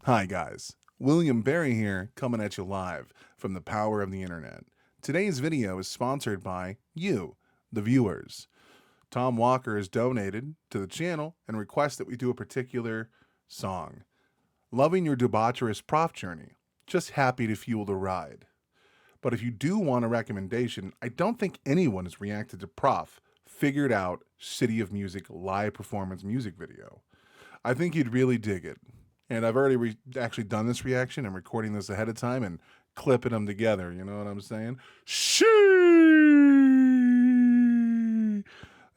Hi guys, William Barry here, coming at you live from the power of the internet. Today's video is sponsored by you, the viewers. Tom Walker has donated to the channel and requests that we do a particular song. Loving your debaucherous prof journey. Just happy to fuel the ride. But if you do want a recommendation, I don't think anyone has reacted to Prof Figured Out City of Music live performance music video. I think you'd really dig it. And I've already actually done this reaction. I'm recording this ahead of time and clipping them together. You know what I'm saying? Shee!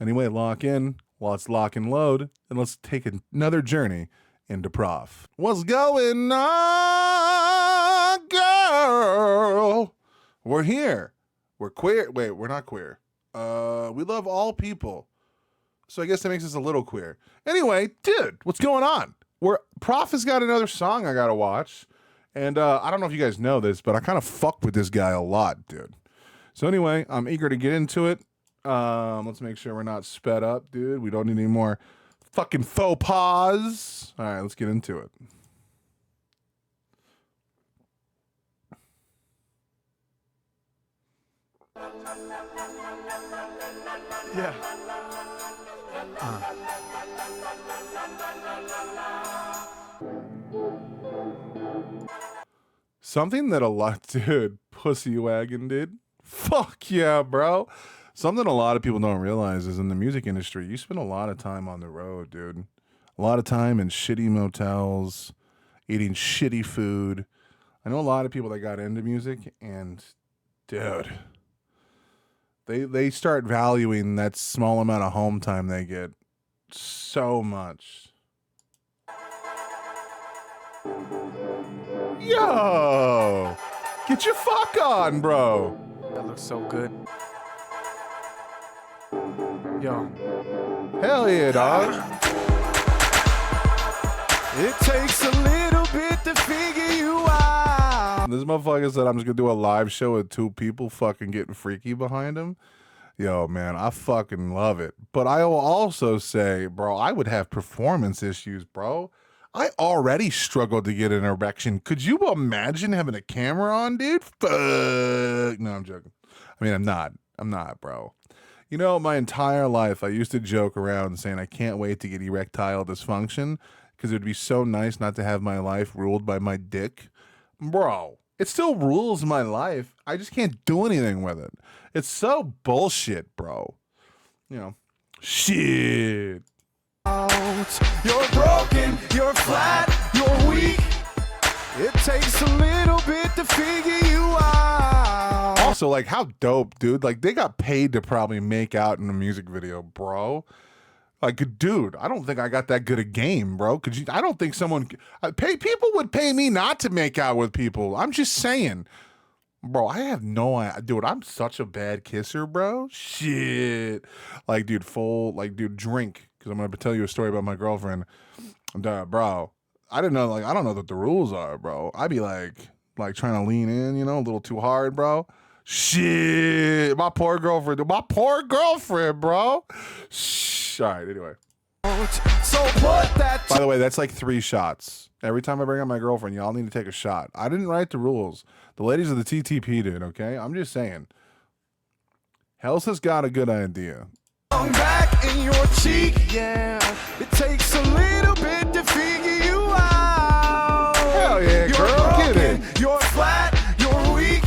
Anyway, lock in, let's lock and load, and let's take another journey into Prof. What's going on, girl? We're here. We're queer. Wait, we're not queer. We love all people. So I guess that makes us a little queer. Anyway, dude, what's going on? Prof has got another song I gotta watch. And I don't know if you guys know this, but I kind of fuck with this guy a lot, dude. So anyway, I'm eager to get into it. Let's make sure we're not sped up, dude. We don't need any more fucking faux pas. All right, let's get into it. Yeah. Something that a lot, dude, pussy wagon, dude. Fuck yeah, bro. Something a lot of people don't realize is in the music industry, you spend a lot of time on the road, dude. A lot of time in shitty motels, eating shitty food. I know a lot of people that got into music, and dude, they start valuing that small amount of home time they get so much. Yo, get your fuck on, bro. That looks so good. Yo. Hell yeah, dog. It takes a little bit to figure you out. This motherfucker said I'm just gonna do a live show with two people fucking getting freaky behind him. Yo, man, I fucking love it. But I will also say, bro, I would have performance issues, bro. I already struggled to get an erection. Could you imagine having a camera on, dude? Fuck. No, I'm joking. I mean, I'm not, bro. You know, my entire life, I used to joke around saying I can't wait to get erectile dysfunction because it would be so nice not to have my life ruled by my dick. Bro, it still rules my life. I just can't do anything with it. It's so bullshit, bro. You know, shit. You're broken, you're flat, you're weak. It takes a little bit to figure you out. Also, like, how dope, dude. Like, they got paid to probably make out in a music video, bro. Like, dude, I don't think I got that good a game, bro. I don't think people would pay me not to make out with people. I'm just saying. Bro, I have no idea. Dude, I'm such a bad kisser, bro. Shit. Like, dude, drink. Because I'm going to tell you a story about my girlfriend. Bro, I don't know what the rules are, bro. I'd be like trying to lean in, you know, a little too hard, bro. Shit. My poor girlfriend, bro. Shh. All right, anyway. So put that. By the way, that's like 3 shots. Every time I bring up my girlfriend, y'all need to take a shot. I didn't write the rules. The ladies of the TTP did, okay? I'm just saying. Hell's has got a good idea. Back in your cheek, yeah. It takes a little bit to figure you out. Hell yeah, you're girl, broken, get it. You're flat, you're weak.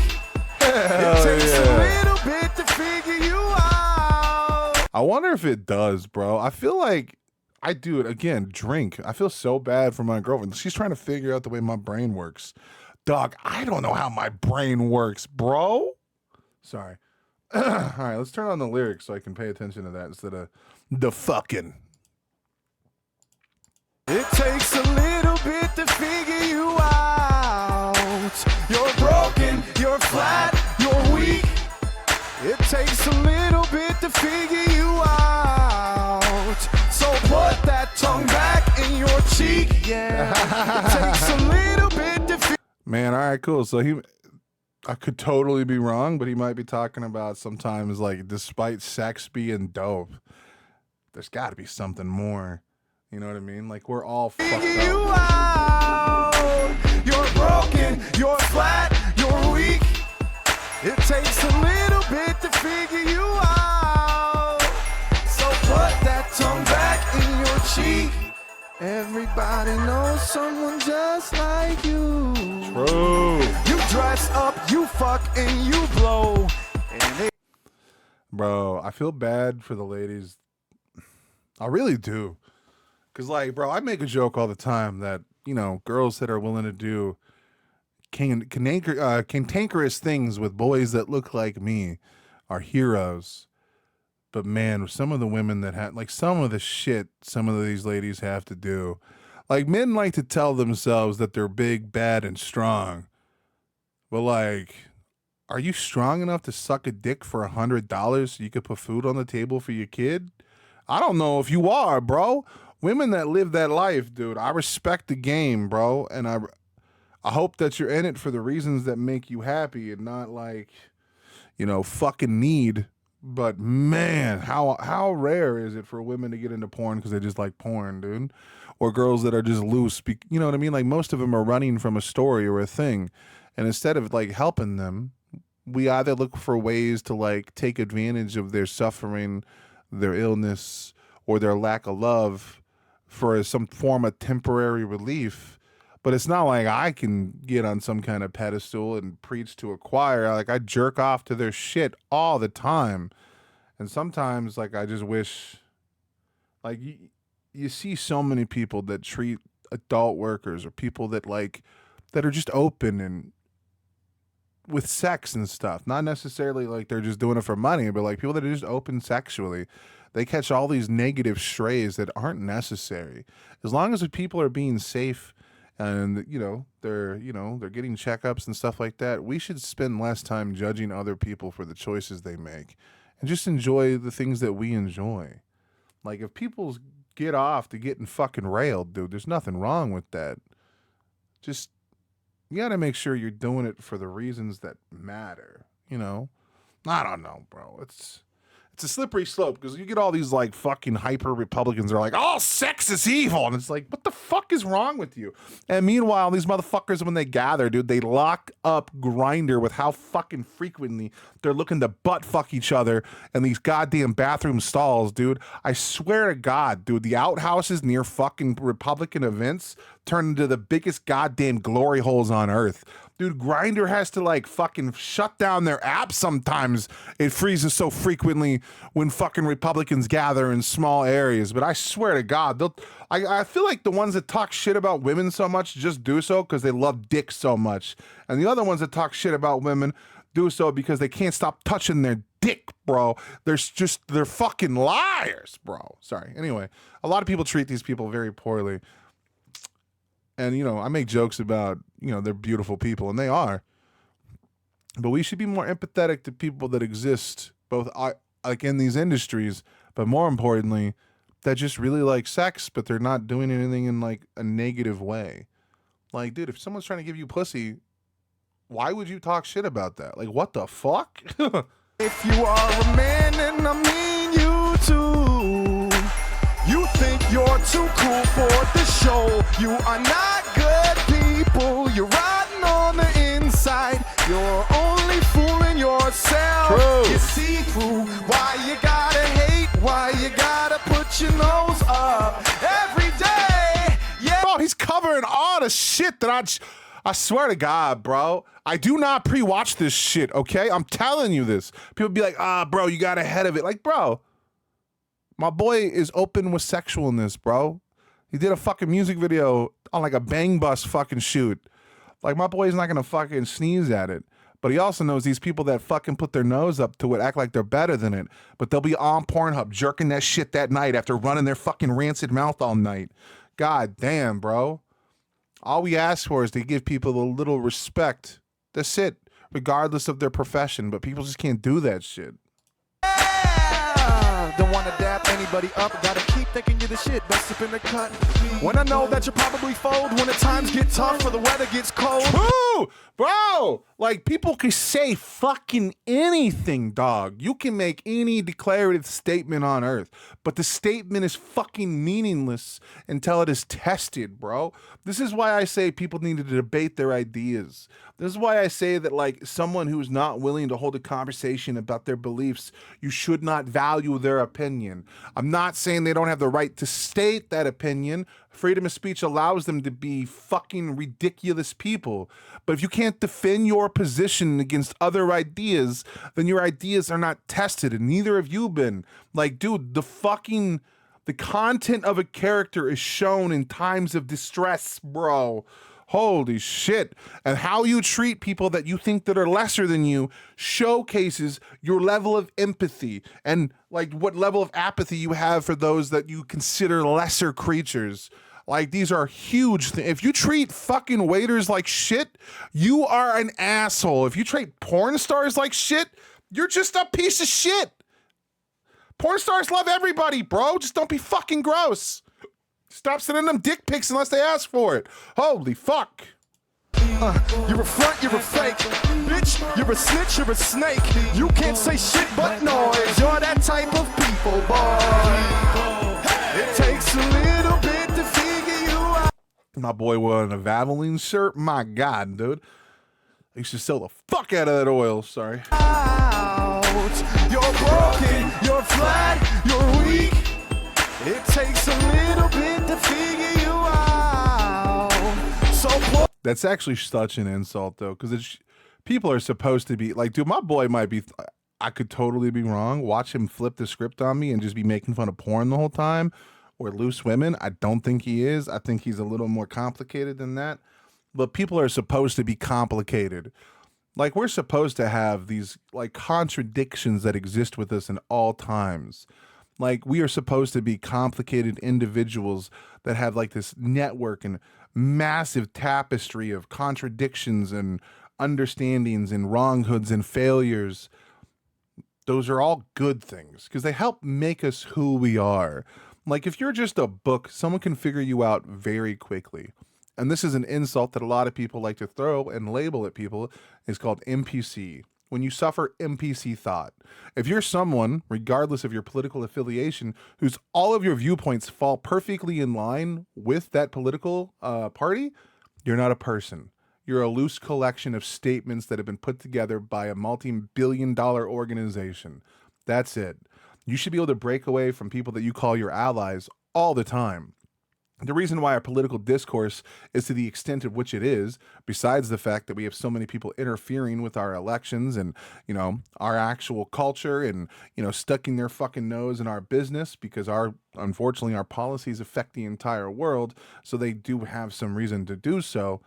Hell it takes yeah. a little bit to figure you out. I wonder if it does, bro. I feel like I do it again. Drink. I feel so bad for my girlfriend. She's trying to figure out the way my brain works. Dog, I don't know how my brain works, bro. Sorry. All right, let's turn on the lyrics so I can pay attention to that instead of the fucking. It takes a little bit to figure you out. You're broken, you're flat, you're weak. It takes a little bit to figure you out. So put that tongue back in your cheek, yeah. It takes a little bit to figure. Man, all right, cool. So I could totally be wrong, but he might be talking about sometimes, like, despite sex being dope, there's got to be something more. You know what I mean? Like, we're all fucked up. Everybody knows someone just like you. True. You dress up, you fuck, and you blow. And they Bro, I feel bad for the ladies. I really do. Because, like, bro, I make a joke all the time that, you know, girls that are willing to do cantankerous things with boys that look like me are heroes. But, man, some of the women that have, like, some of the shit some of these ladies have to do. Like, men like to tell themselves that they're big, bad, and strong. But, like, are you strong enough to suck a dick for $100 so you could put food on the table for your kid? I don't know if you are, bro. Women that live that life, dude, I respect the game, bro. And I hope that you're in it for the reasons that make you happy and not like, you know, fucking need. But man, how rare is it for women to get into porn because they just like porn, dude? Or girls that are just loose, you know what I mean? Like most of them are running from a story or a thing. And instead of like helping them, we either look for ways to like take advantage of their suffering, their illness, or their lack of love for some form of temporary relief. But it's not like I can get on some kind of pedestal and preach to a choir. Like I jerk off to their shit all the time. And sometimes like I just wish, like you see so many people that treat adult workers or people that like, that are just open and with sex and stuff. Not necessarily like they're just doing it for money, but like people that are just open sexually. They catch all these negative strays that aren't necessary. As long as the people are being safe and they're getting checkups and stuff like that, we should spend less time judging other people for the choices they make and just enjoy the things that we enjoy. Like if people get off to getting fucking railed, dude, there's nothing wrong with that. Just you got to make sure you're doing it for the reasons that matter, you know? I don't know, bro. It's a slippery slope because you get all these like fucking hyper Republicans are like, oh, sex is evil. And it's like, what the fuck is wrong with you? And meanwhile, these motherfuckers, when they gather, dude, they lock up Grindr with how fucking frequently they're looking to butt fuck each other in these goddamn bathroom stalls, dude. I swear to God, dude, the outhouses near fucking Republican events turn into the biggest goddamn glory holes on earth. Dude, Grindr has to like fucking shut down their app sometimes. It freezes so frequently when fucking Republicans gather in small areas. But I swear to God, I feel like the ones that talk shit about women so much just do so because they love dick so much. And the other ones that talk shit about women do so because they can't stop touching their dick, bro. They're fucking liars, bro. Sorry. Anyway, a lot of people treat these people very poorly. And, I make jokes about, they're beautiful people, and they are. But we should be more empathetic to people that exist, both like in these industries, but more importantly, that just really like sex, but they're not doing anything in like a negative way. Like, dude, if someone's trying to give you pussy, why would you talk shit about that? Like, what the fuck? If you are a man, and I mean you too, you think you're too cool for the show. You are not good people. You're rotten on the inside. You're only fooling yourself. True. You see through why you gotta hate, why you gotta put your nose up every day. Yeah. Bro, he's covering all the shit that I swear to God, bro. I do not pre-watch this shit, okay? I'm telling you this. People be like, bro, you got ahead of it. Like, bro, my boy is open with sexualness, bro. He did a fucking music video on like a bang bus fucking shoot. Like my boy's not gonna fucking sneeze at it. But he also knows these people that fucking put their nose up to it, act like they're better than it. But they'll be on Pornhub jerking that shit that night after running their fucking rancid mouth all night. God damn, bro. All we ask for is to give people a little respect. That's it, regardless of their profession. But people just can't do that shit. Don't wanna dap anybody up, gotta keep thinking you're the shit, best up in the cut. When I know that you'll probably fold when the times get tough or the weather gets cold. True, bro. Like people can say fucking anything, dog. You can make any declarative statement on earth, but the statement is fucking meaningless until it is tested, bro. This is why I say people need to debate their ideas. This is why I say that like someone who's not willing to hold a conversation about their beliefs, you should not value their opinion. opinion. I'm not saying they don't have the right to state that opinion. Freedom of speech allows them to be fucking ridiculous people. But if you can't defend your position against other ideas, then your ideas are not tested, and neither have you been. Like, dude, the content of a character is shown in times of distress, bro. Holy shit. And how you treat people that you think that are lesser than you showcases your level of empathy and like what level of apathy you have for those that you consider lesser creatures. Like, these are huge things. If you treat fucking waiters like shit, you are an asshole. If you treat porn stars like shit, you're just a piece of shit. Porn stars love everybody, bro. Just don't be fucking gross. Stop sending them dick pics unless they ask for it. Holy fuck. You're a front, you're a fake. Bitch, you're a snitch, you're a snake. You can't say shit but noise. You're that type of people, boy. It takes a little bit to figure you out. My boy wearing a Valvoline shirt. My God, dude. I used to sell the fuck out of that oil. Sorry. You're broken, you're flat, you're weak. It takes a little bit to figure you out. So that's actually such an insult, though, because people are supposed to be like, dude, my boy might be. I could totally be wrong. Watch him flip the script on me and just be making fun of porn the whole time, or loose women. I don't think he is. I think he's a little more complicated than that. But people are supposed to be complicated. Like, we're supposed to have these like contradictions that exist with us in all times. Like, we are supposed to be complicated individuals that have like this network and massive tapestry of contradictions and understandings and wronghoods and failures. Those are all good things because they help make us who we are. Like, if you're just a book, someone can figure you out very quickly. And this is an insult that a lot of people like to throw and label at people. It's called NPC. When you suffer NPC thought, if you're someone, regardless of your political affiliation, whose all of your viewpoints fall perfectly in line with that political party, you're not a person. You're a loose collection of statements that have been put together by a multi-billion-dollar organization. That's it. You should be able to break away from people that you call your allies all the time. The reason why our political discourse is to the extent of which it is, besides the fact that we have so many people interfering with our elections and, you know, our actual culture and, you know, stucking their fucking nose in our business because unfortunately, our policies affect the entire world. So they do have some reason to do so.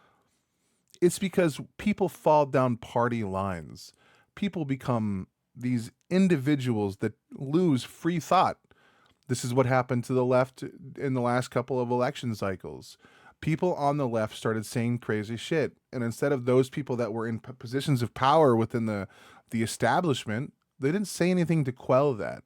It's because people fall down party lines. People become these individuals that lose free thought. This is what happened to the left in the last couple of election cycles. People on the left started saying crazy shit. And instead of those people that were in positions of power within the establishment, they didn't say anything to quell that.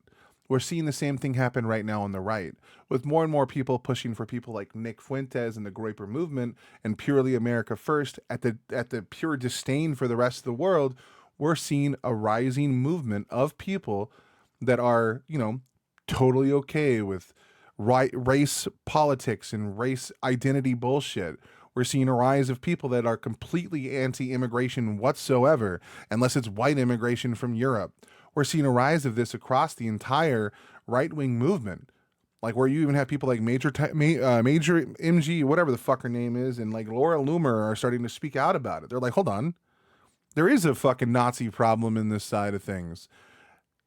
We're seeing the same thing happen right now on the right, with more and more people pushing for people like Nick Fuentes and the Groyper movement and purely America first at the pure disdain for the rest of the world. We're seeing a rising movement of people that are, you know, totally okay with race politics and race identity bullshit. We're seeing a rise of people that are completely anti-immigration whatsoever, unless it's white immigration from Europe. We're seeing a rise of this across the entire right-wing movement. Like, where you even have people like Major MG, whatever the fuck her name is, and like Laura Loomer are starting to speak out about it. They're like, hold on. There is a fucking Nazi problem in this side of things.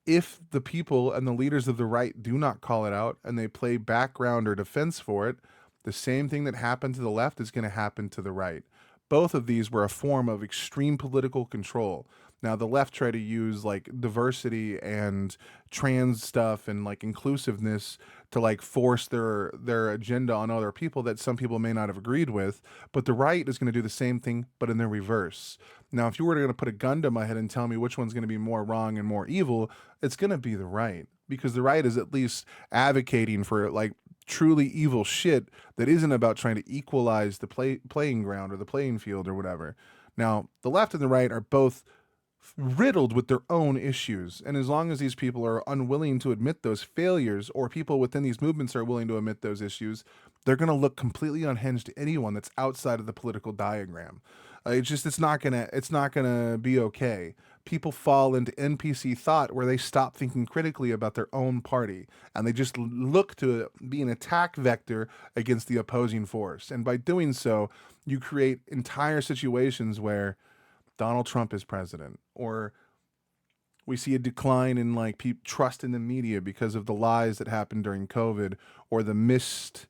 If the people and the leaders of the right do not call it out and they play background or defense for it, the same thing that happened to the left is going to happen to the right. Both of these were a form of extreme political control. Now, the left try to use like diversity and trans stuff and like inclusiveness to like force their agenda on other people that some people may not have agreed with. But the right is going to do the same thing, but in the reverse. Now, if you were going to put a gun to my head and tell me which one's going to be more wrong and more evil, it's going to be the right, because the right is at least advocating for like truly evil shit that isn't about trying to equalize the playing ground or the playing field or whatever. Now, the left and the right are both riddled with their own issues. And as long as these people are unwilling to admit those failures, or people within these movements are willing to admit those issues, they're going to look completely unhinged to anyone that's outside of the political diagram. It's not gonna be okay. people fall into NPC thought where they stop thinking critically about their own party and they just look to be an attack vector against the opposing force. And by doing so, you create entire situations where Donald Trump is president, or we see a decline in like trust in the media because of the lies that happened during COVID, or the missed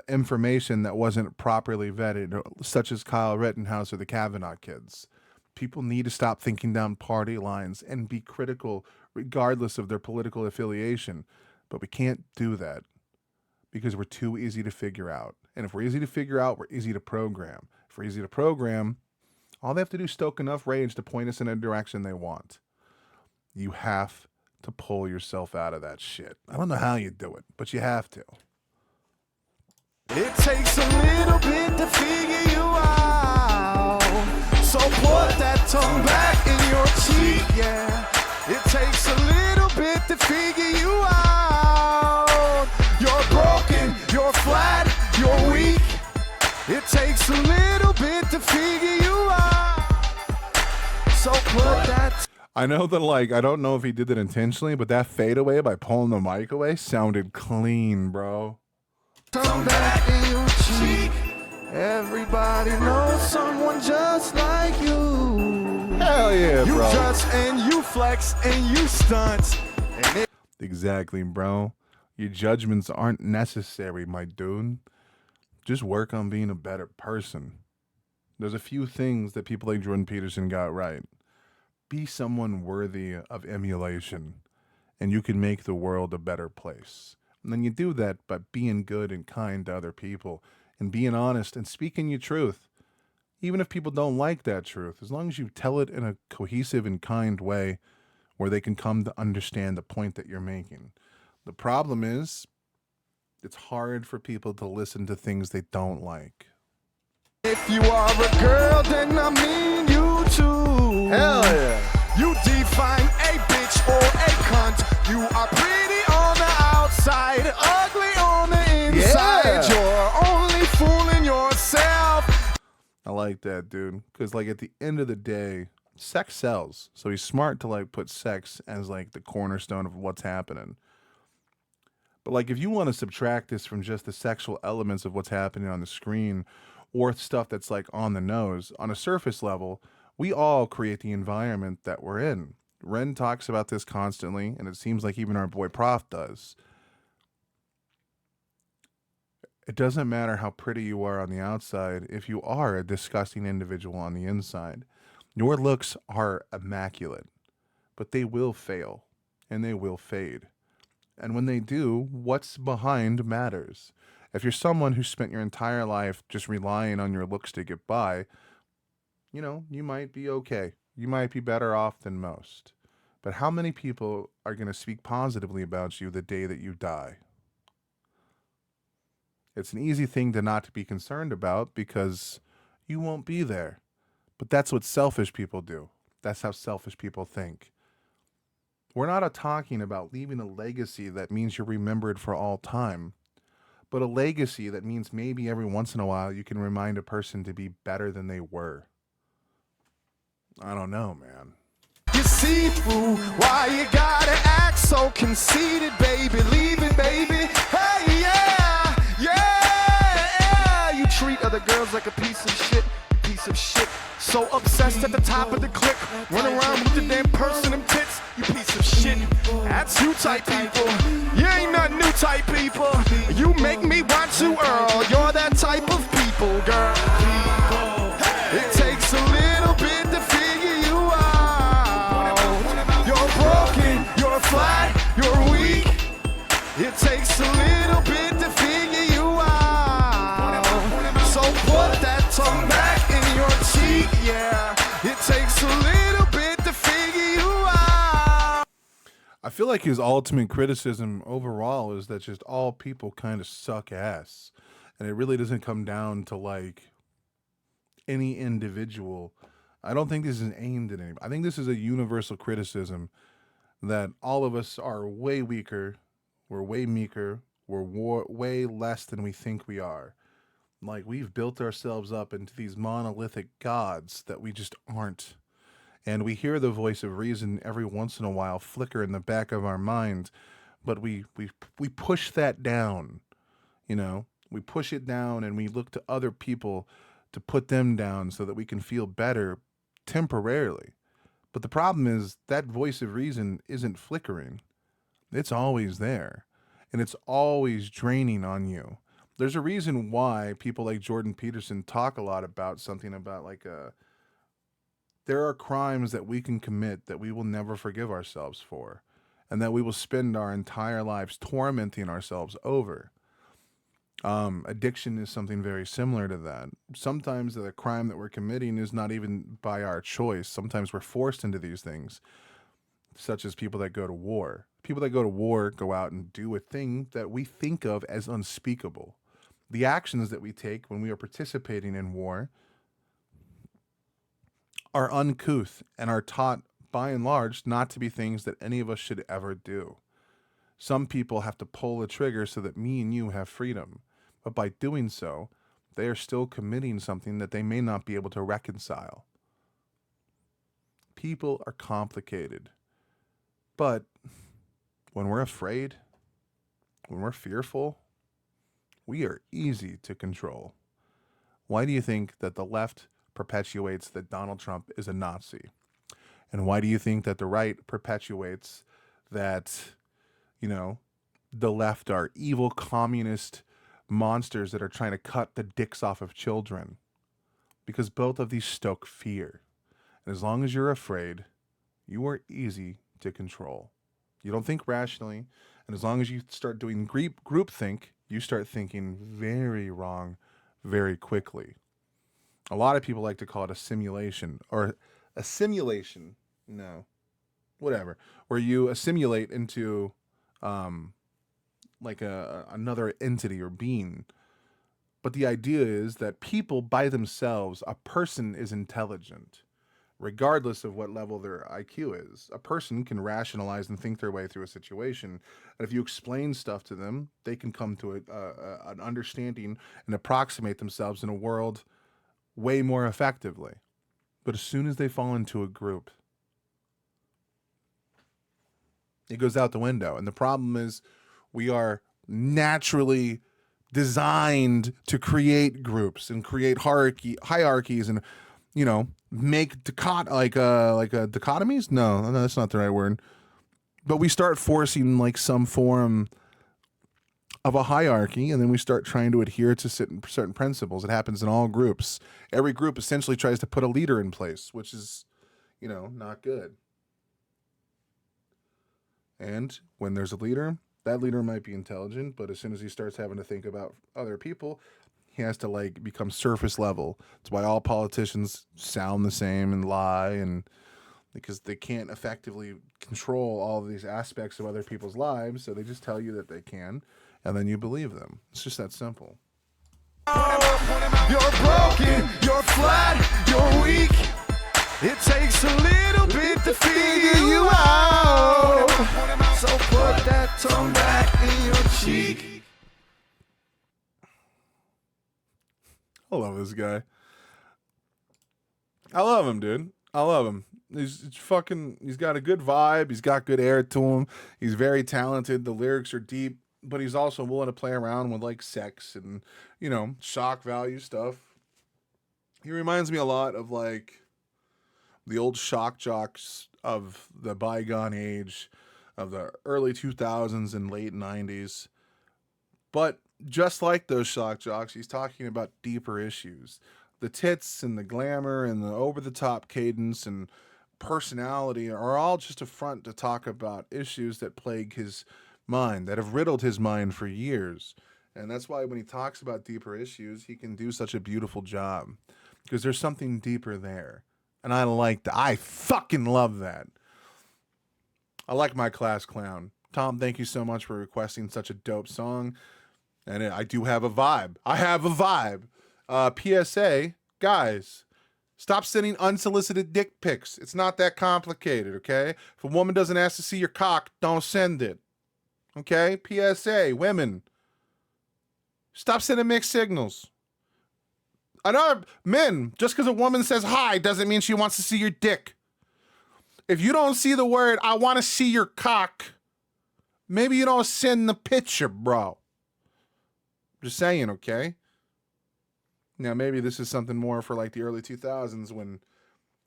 information that wasn't properly vetted, such as Kyle Rittenhouse or the Kavanaugh kids. People need to stop thinking down party lines and be critical regardless of their political affiliation. But we can't do that because we're too easy to figure out. And if we're easy to figure out, we're easy to program. If we're easy to program, all they have to do is stoke enough rage to point us in a direction they want. You have to pull yourself out of that shit. I don't know how you do it, but you have to. It takes a little bit to figure you out. So put that tongue back in your cheek, yeah. It takes a little bit to figure you out. You're broken, you're flat, you're weak. It takes a little bit to figure you out. So put that. I know that, like, I don't know if he did it intentionally, but that fadeaway by pulling the mic away sounded clean, bro. Tongue back in your cheek. Everybody knows someone just like you. Hell yeah, You bro. just and you flex and you stunt. And Exactly, bro. Your judgments aren't necessary, my dude. Just work on being a better person. There's a few things that people like Jordan Peterson got right. Be someone worthy of emulation, and you can make the world a better place. And then you do that by being good and kind to other people, and being honest and speaking your truth. Even if people don't like that truth, as long as you tell it in a cohesive and kind way where they can come to understand the point that you're making. The problem is, it's hard for people to listen to things they don't like. if you are a girl, then I mean you too. Hell yeah. You define a bitch or a cunt. You are pretty on the outside, ugly on the inside. Yeah. You're only fooling yourself. I like that, dude. Because, like, at the end of the day, sex sells. So he's smart to, like, put sex as, like, the cornerstone of what's happening. But, like, if you want to subtract this from just the sexual elements of what's happening on the screen or stuff that's, like, on the nose, on a surface level, we all create the environment that we're in. Ren talks about this constantly, and it seems like even our boy Prof does. It doesn't matter how pretty you are on the outside if you are a disgusting individual on the inside. Your looks are immaculate, but they will fail, and they will fade. And when they do, what's behind matters. If you're someone who spent your entire life just relying on your looks to get by, you know, you might be okay. You might be better off than most. But how many people are going to speak positively about you the day that you die? It's an easy thing to not to be concerned about because you won't be there. But that's what selfish people do. That's how selfish people think. We're not talking about leaving a legacy that means you're remembered for all time, but a legacy that means maybe every once in a while you can remind a person to be better than they were. I don't know, man. You see through why you gotta act so conceited, baby. Leave it, baby. Hey, yeah, yeah. You treat other girls like a piece of shit. So obsessed at the top of the clique. Run around with the damn person and tits. You piece of shit. That's you type people. You ain't not new type people. You make me want to Earl. You're that type of people, girl. It takes a little bit to figure you out. You're broken, you're flat, you're weak. It takes a little bit to figure you out. So put that tongue back in your cheek, yeah. It takes a little bit to figure you out. I feel like his ultimate criticism overall is that just all people kind of suck ass. And it really doesn't come down to like any individual. I don't think this is aimed at anybody. I think this is a universal criticism that all of us are way weaker, we're way meeker, we're way less than we think we are. Like we've built ourselves up into these monolithic gods that we just aren't. And we hear the voice of reason every once in a while flicker in the back of our mind, but we push that down, you know? We push it down and we look to other people to put them down so that we can feel better temporarily. But the problem is that voice of reason isn't flickering. It's always there. And it's always draining on you. There's a reason why people like Jordan Peterson talk a lot about something about like there are crimes that we can commit that we will never forgive ourselves for, and that we will spend our entire lives tormenting ourselves over. Addiction is something very similar to that. Sometimes the crime that we're committing is not even by our choice. Sometimes we're forced into these things, such as people that go to war. People that go to war go out and do a thing that we think of as unspeakable. The actions that we take when we are participating in war are uncouth and are taught by and large not to be things that any of us should ever do. Some people have to pull the trigger so that me and you have freedom. But by doing so, they are still committing something that they may not be able to reconcile. People are complicated. But when we're afraid, when we're fearful, we are easy to control. Why do you think that the left perpetuates that Donald Trump is a Nazi? And why do you think that the right perpetuates that, the left are evil communist monsters that are trying to cut the dicks off of children? Because both of these stoke fear. And as long as you're afraid, you are easy to control. You don't think rationally. And as long as you start doing groupthink, you start thinking very wrong very quickly. A lot of people like to call it a simulation or a simulation. No, whatever. Where you assimilate into like another entity or being. But the idea is that people by themselves, a person is intelligent, regardless of what level their IQ is. A person can rationalize and think their way through a situation. And if you explain stuff to them, they can come to an understanding and approximate themselves in a world way more effectively. But as soon as they fall into a group, it goes out the window. And the problem is we are naturally designed to create groups and create hierarchies and make dichotomies. No, that's not the right word. But we start forcing like some form of a hierarchy, and then we start trying to adhere to certain principles. It happens in all groups. Every group essentially tries to put a leader in place, which is, not good. And when there's a leader, that leader might be intelligent, but as soon as he starts having to think about other people, he has to become surface level. That's why all politicians sound the same and lie, and because they can't effectively control all of these aspects of other people's lives, so they just tell you that they can, and then you believe them. It's just that simple. You're broken, you're flat, you're weak. It takes a little bit to figure you out. So put that tongue back in your cheek. I love this guy. I love him, dude. I love him. He's got a good vibe. He's got good air to him. He's very talented. The lyrics are deep, but he's also willing to play around with sex and, shock value stuff. He reminds me a lot of the old shock jocks of the bygone age of the early 2000s and late 90s. But just like those shock jocks, he's talking about deeper issues. The tits and the glamour and the over-the-top cadence and personality are all just a front to talk about issues that plague his mind, that have riddled his mind for years. And that's why when he talks about deeper issues, he can do such a beautiful job. Because there's something deeper there. And I like that. I fucking love that. I like my class clown. Tom, thank you so much for requesting such a dope song. And I do have a vibe. I have a vibe. PSA, guys, stop sending unsolicited dick pics. It's not that complicated, okay? If a woman doesn't ask to see your cock, don't send it. Okay? PSA, women, stop sending mixed signals. Another, men, just because a woman says hi doesn't mean she wants to see your dick. If you don't see the word, I want to see your cock, maybe you don't send the picture, bro. Just saying, okay? Now, maybe this is something more for like the early 2000s when,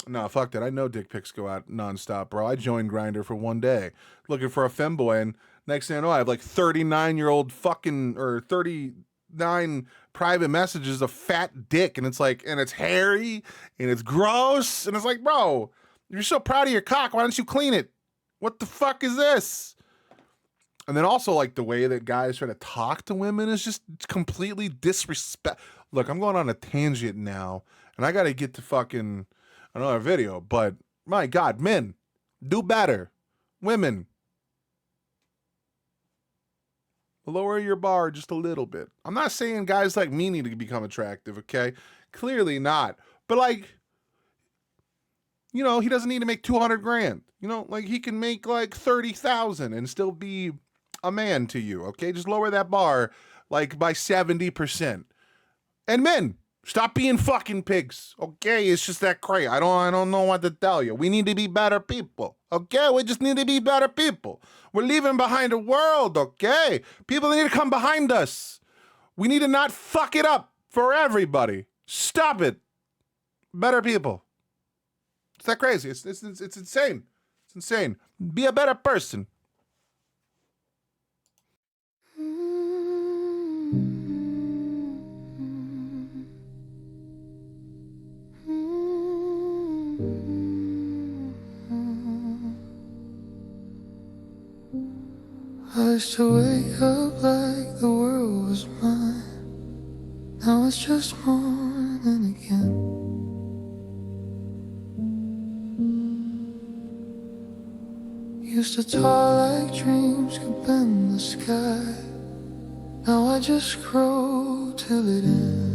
no, fuck that. I know dick pics go out nonstop, bro. I joined Grindr for one day looking for a femboy, and next thing I know, I have like 39-year-old fucking, or 39 private messages of fat dick, and it's like, and it's hairy, and it's gross, and it's like, bro, you're so proud of your cock, why don't you clean it? What the fuck is this? And then also, like, the way that guys try to talk to women is just completely disrespect. Look, I'm going on a tangent now, and I got to get to fucking another video, but my God, men, do better. Women, lower your bar just a little bit. I'm not saying guys like me need to become attractive, okay? Clearly not. But, like, you know, he doesn't need to make 200 grand. You know, like, he can make like 30,000 and still be a man to you, okay? Just lower that bar like by 70%. And men, stop being fucking pigs, okay? It's just that crazy. I don't know what to tell you. We need to be better people, okay? We just need to be better people. We're leaving behind a world, okay? People need to come behind us. We need to not fuck it up for everybody. Stop it. Better people. It's that crazy. It's insane. It's insane. Be a better person. I used to wake up like the world was mine. Now it's just morning again. Used to talk like dreams could bend the sky. Now I just grow till it ends.